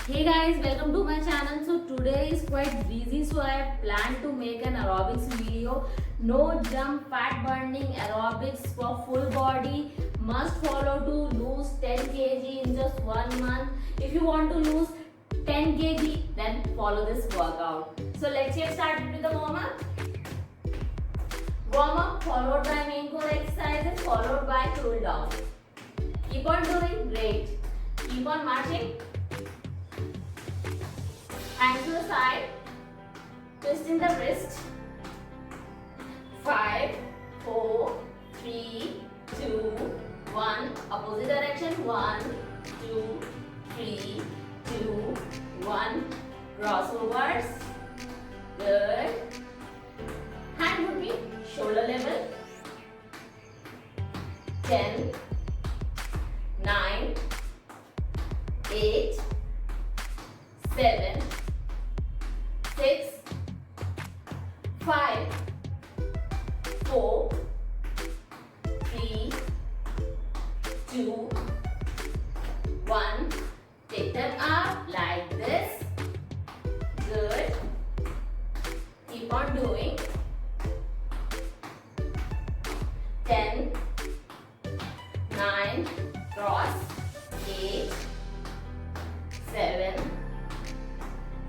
Hey guys, welcome to my channel. So today is quite busy, so I have planned to make an aerobics video. No jump, fat burning aerobics for full body. Must follow to lose 10 kg in just 1 month. If you want to lose 10 kg, then follow this workout. So let's get started with the warm up. Warm up followed by main core exercises followed by cool down. Keep on doing, great. Keep on marching. Hands to the side, twisting the wrist. 5, 4, 3, 2, 1. Opposite direction. 1, 2, 3, 2, 1. Crossovers. Good. Hand would be shoulder level. 10, 9, 8, 7, 6, 5, 4, 3, 2, 1. Take them up like this. Good. Keep on doing. 10, 9, cross. 8, 7,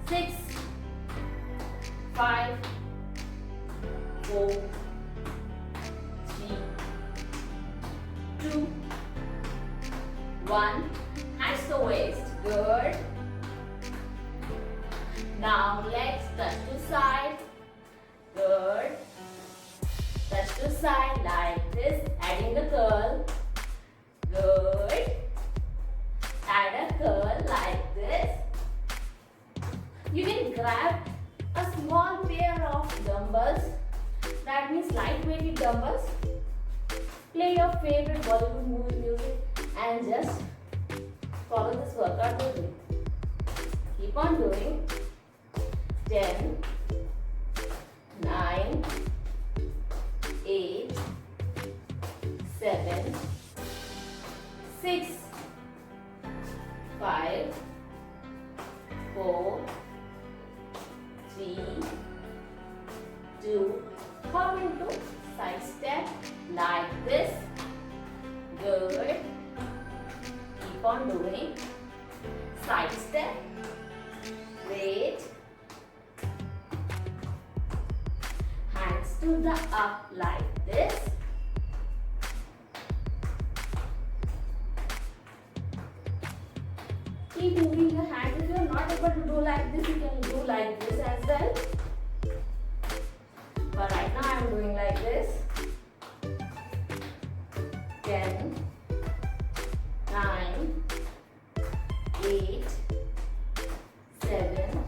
6, 5, 4, 3, 2, 1. Hands to waist. Good. Now legs touch to side. Good. Touch to side like this. Adding the curl. Good. Add a curl like this. You can grab a small pair of dumbbells, that means lightweight dumbbells. Play your favorite Bollywood movie music and just follow this workout with me. Keep on doing. 10, 9, 8, 7, 6, 5, 4, 3, 2, hop into side step like this. Good. Keep on doing. Side step. Great. Hands to the up like this. Keep moving your hands. If you are not able to do like this, you can do like this as well. But right now I am doing like this. 10, 9, 8, 7,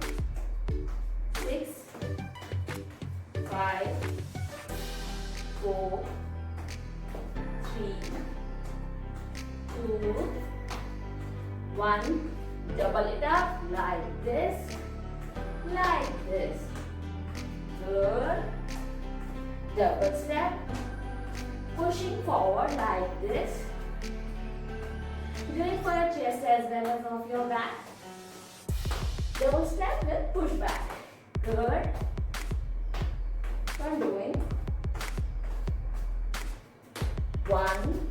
6, 5, 4, 3, 2, 1. Double it up like this, like this. Good. Double step. Pushing forward like this. Do it for your chest as well as of your back. Double step with push back. Good. I'm doing 1,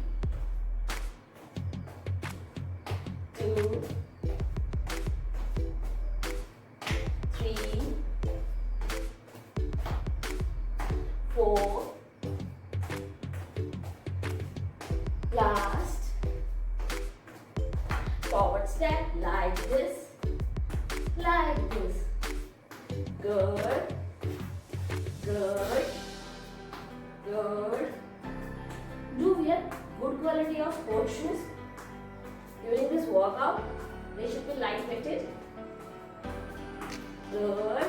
2, 3, 4, last, forward step like this, like this. Good, good, good. Do wear good quality of sports shoes during this workout. They should be light-weighted. Good.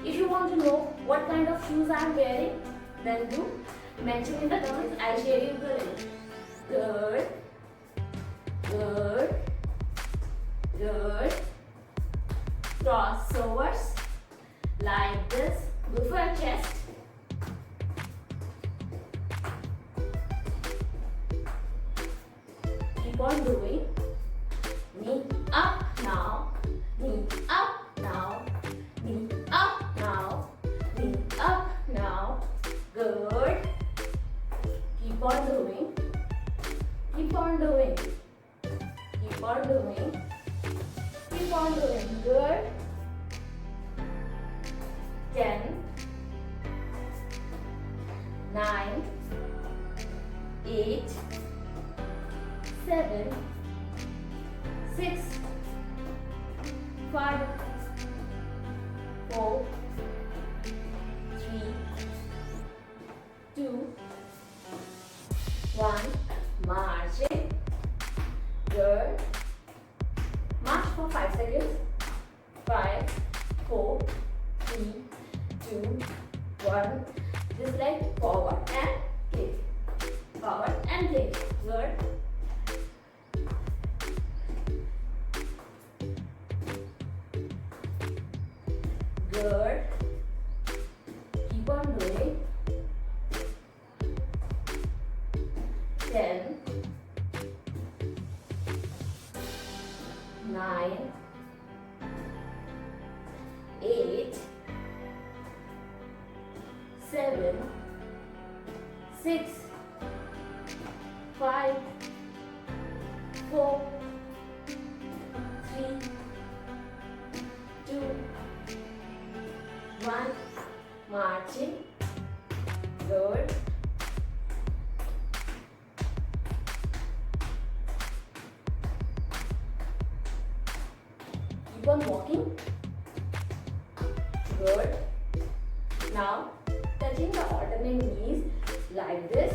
If you want to know what kind of shoes I am wearing, then do mention in the comments. I'll share you the link. Good. Good. Good. Crossovers like this. Good for your chest. Keep on doing. Knee on doing. Good. 10, 9, 8, 7, 6, 5, 4, 3, 2, 1. Marching. Good. March for 5 seconds. 5, 4, 3, 2, 1. This leg forward and kick. Forward and kick. Good. Good. Keep on doing. 10, 9, 8, 7, 6, 5, 4, 3, 2, 1. Marching. Good. Keep on walking. Good. Now, touching the alternate knees like this.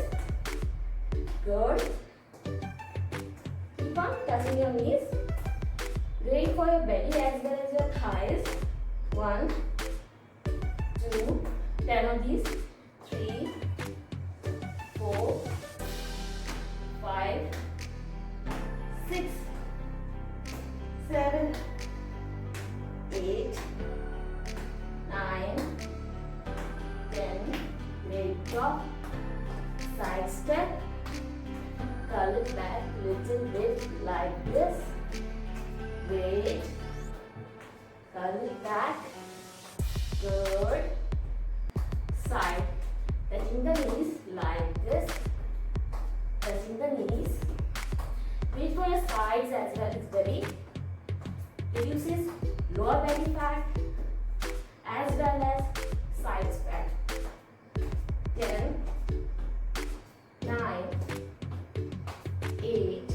Good. Keep on touching your knees. Great for your belly as well as your thighs. 1, 2, 10 of these. 3, 4, 5, 6, 7, 8, 9, 10. Great job. Side step. Curl it back little bit like this. Great. Curl it back. Good. Side. Touching the knees like this. Touching the knees. Reach for your sides as well as belly. Reduces lower belly fat as well as sides fat. 10, 9, 8,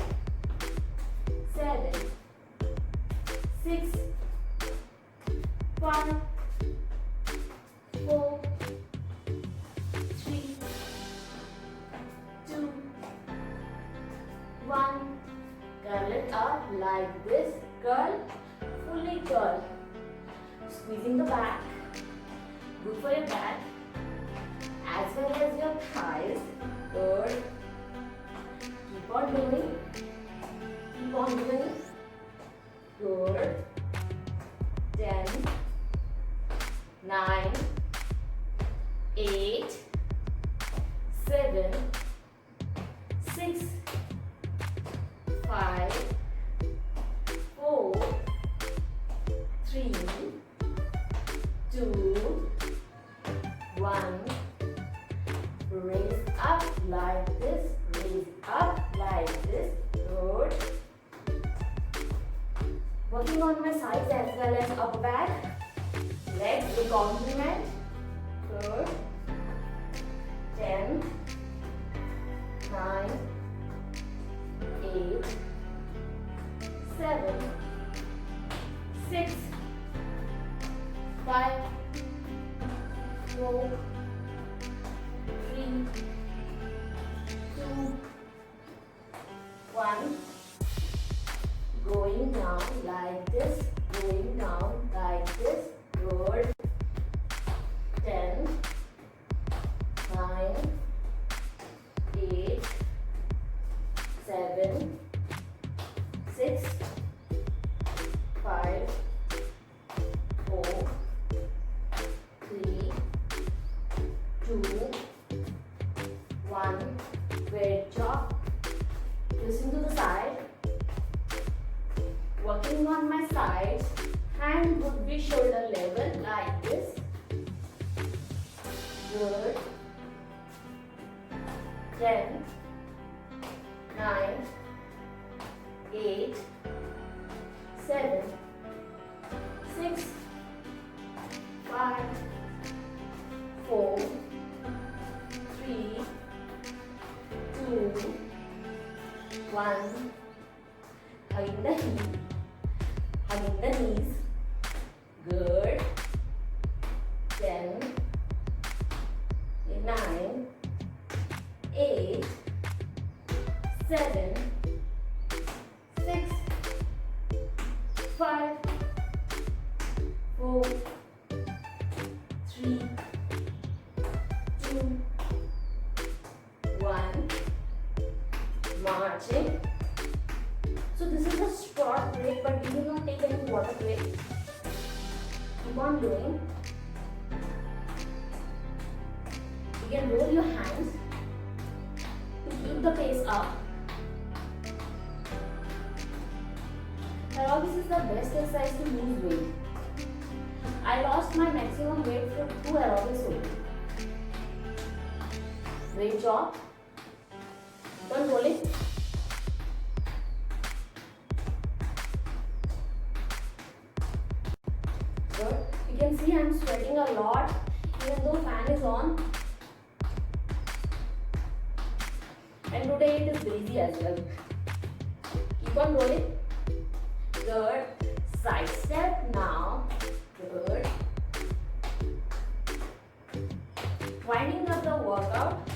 7, 6, 5, 4, 3, 2, 1. Curl it up like this. Curl. Fully curl. Squeezing the back. Good for your back as well as your thighs. Good. Keep on doing. Keep on doing. Good. 10, 9, 8, 7, 6, 5, 4, 3, 2, 1. Raise up like this. Raise up like this. Good. Working on my sides as well as upper back. Legs will complement. Good. 10, 9, 8, 7, 6, 5, 4, 3, 2, 1. Going down like this. Going down like this. Good. 10, 9, 8, 7, 6, 5, 4, 3, 2, 1. Great job. Listen to the side. Working on my sides. Hand would be shoulder level like this. Good. 10, 9, 8, 7, hugging the knees. Good. 10, 9, 8, 7, 6, 5, 4, 3, 2, 1. Marching. So this is a short break, but we will not take any water break. Keep on doing. You can roll your hands to keep the pace up. Aerobics is the best exercise to lose weight. I lost my maximum weight through aerobics only. Great job. Don't roll it. Good. You can see I'm sweating a lot even though fan is on. And today it is breezy as well. Keep on rolling. Good. Side step now. Good. Winding up the workout.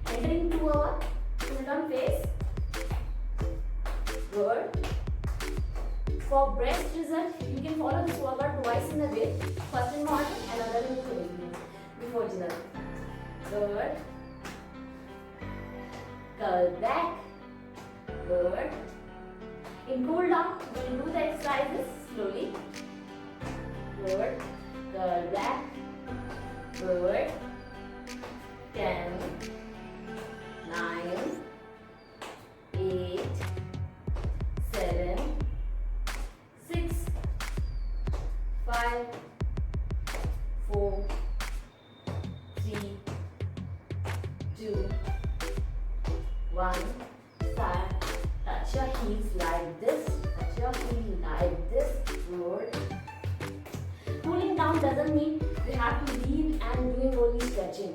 Entering to our full turn phase. Good. For breast result, you can follow this workout twice in a day. First in morning and another in the evening before dinner. Good. Curl back. Good. In cool down, we will do the exercises slowly. Good. Curl back. Good. 10, 9, 8, 7, 6, 5, 4, 3, 2, 1. Start. Touch your heels like this. Touch your heel like this. Good. Cooling down doesn't mean you have to leave and doing only stretching.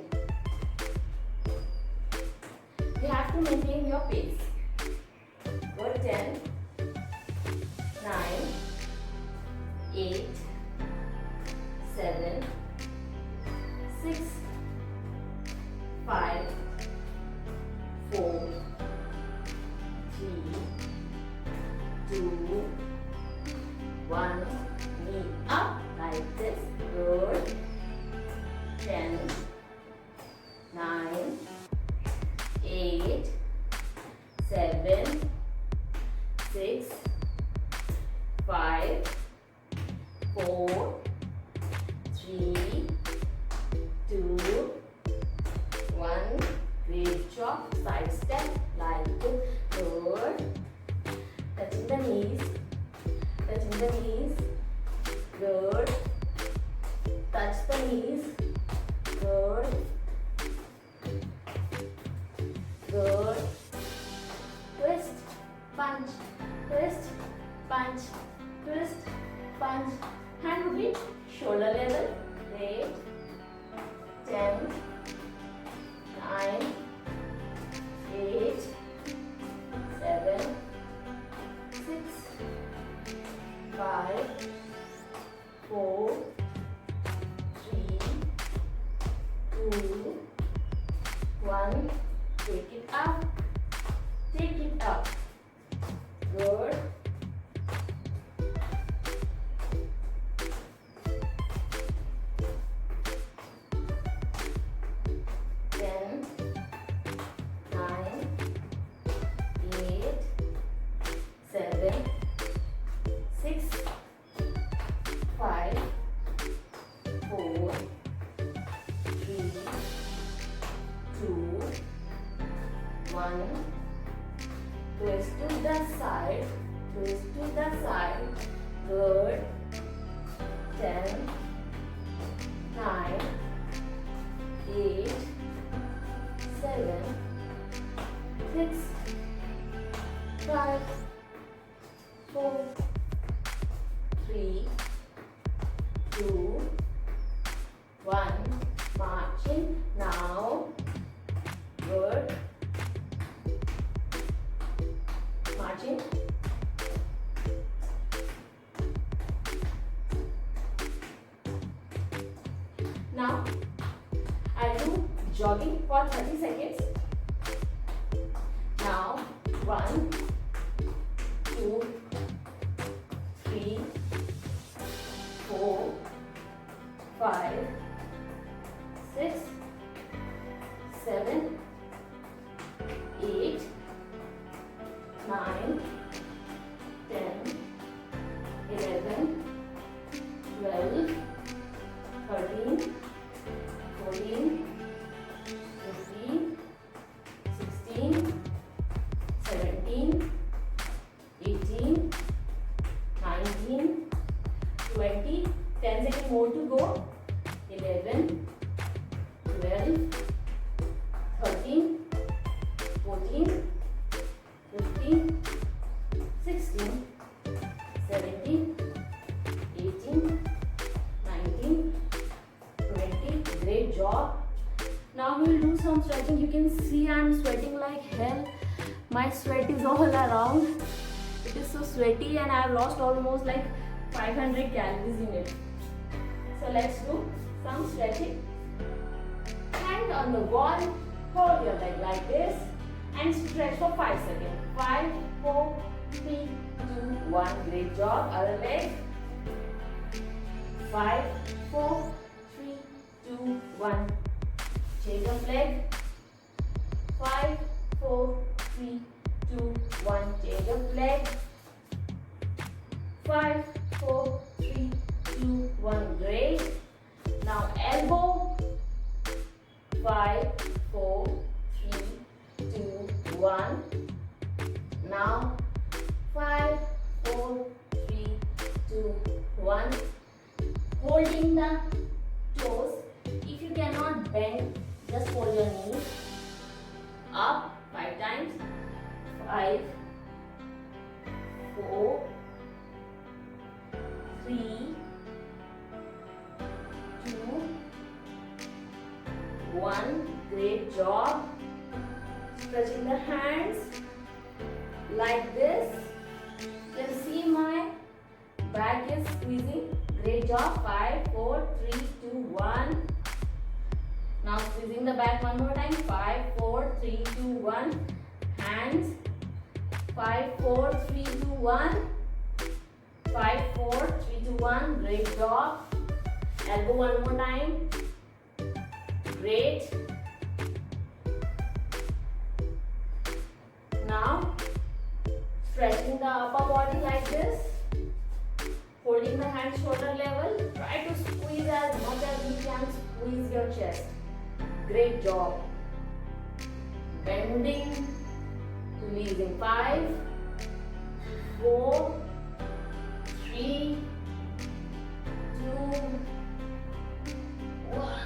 You have to maintain your pace. Good. 10, 9, 8, 7, 6, 5, 4, 3, 2, 1. Knee up like this. Good. 10, 9, 8, 7, 6, 5, 4, 3, 2, 1. Great job. Side step like this. Good. Touching the knees. Touching the knees. Good. Touch the knees. Good. Good. Twist, punch, twist, punch, twist, punch. Hand would be shoulder level. Great. 10, 9, 8, 7, 6, 5, 4, 3, 2, 1. Take it up. Take it up. Good. Twist to the side, Now I'll do jogging for 30 seconds. Now 1, 2, 3, 4, 5, 6, 7, 8, 9, 10, 11, 12, 13, 14, 15, 16, 17, 18, 19, 20, 10 seconds more to go. 11, 12, 13, 14, 15, 16, 17, 18, 19, 20. Great job. Now we will do some stretching. You can see I am sweating like hell. My sweat is all around. It is so sweaty and I have lost almost like 500 calories in it. So let's do some stretching. Hand on the wall, hold your leg like this and stretch for 5 seconds. 5, 4, 3, 2, 1. Great job. Other leg. 5, 4, 3, 2, 1. Change of leg. 5, 4, 3, 2, 1. Change of leg. 5, 4, 3, 2, 1. Great. Now elbow. 5, 4, 3, 2, 1. Now 5, 4, 3, 2, 1. Holding the toes. If you cannot bend, just hold your knees up 5 times. 5, 4, 3, 2, 1. Great job. Stretching the hands like this. You can see my back is squeezing. Great job. 5, 4, 3, 2, 1. Now squeezing the back one more time. 5, 4, 3, 2, 1. Hands. 5, 4, 3, 2, 1. 5, 4, 3, 2, 1. Great job. Elbow one more time. Great. Now stretching the upper body like this. Holding the hand shoulder level. Try to squeeze as much as you can. Squeeze your chest. Great job. Bending, releasing. 5, 4, 3, 2, 1.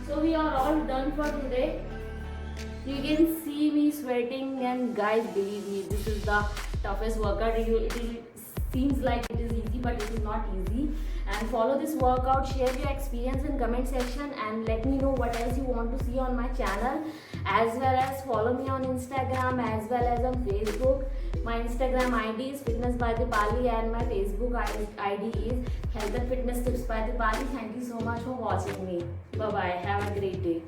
So we are all done for today. You can see me sweating, and guys, believe me, this is the toughest workout. It seems like it is easy, but it is not easy. And follow this workout, share your experience in comment section, and let me know what else you want to see on my channel, as well as follow me on Instagram as well as on Facebook. My Instagram ID is Fitness by Dipali and my Facebook ID is Health and Fitness Tips by Dipali. Thank you so much for watching me. Bye bye. Have a great day.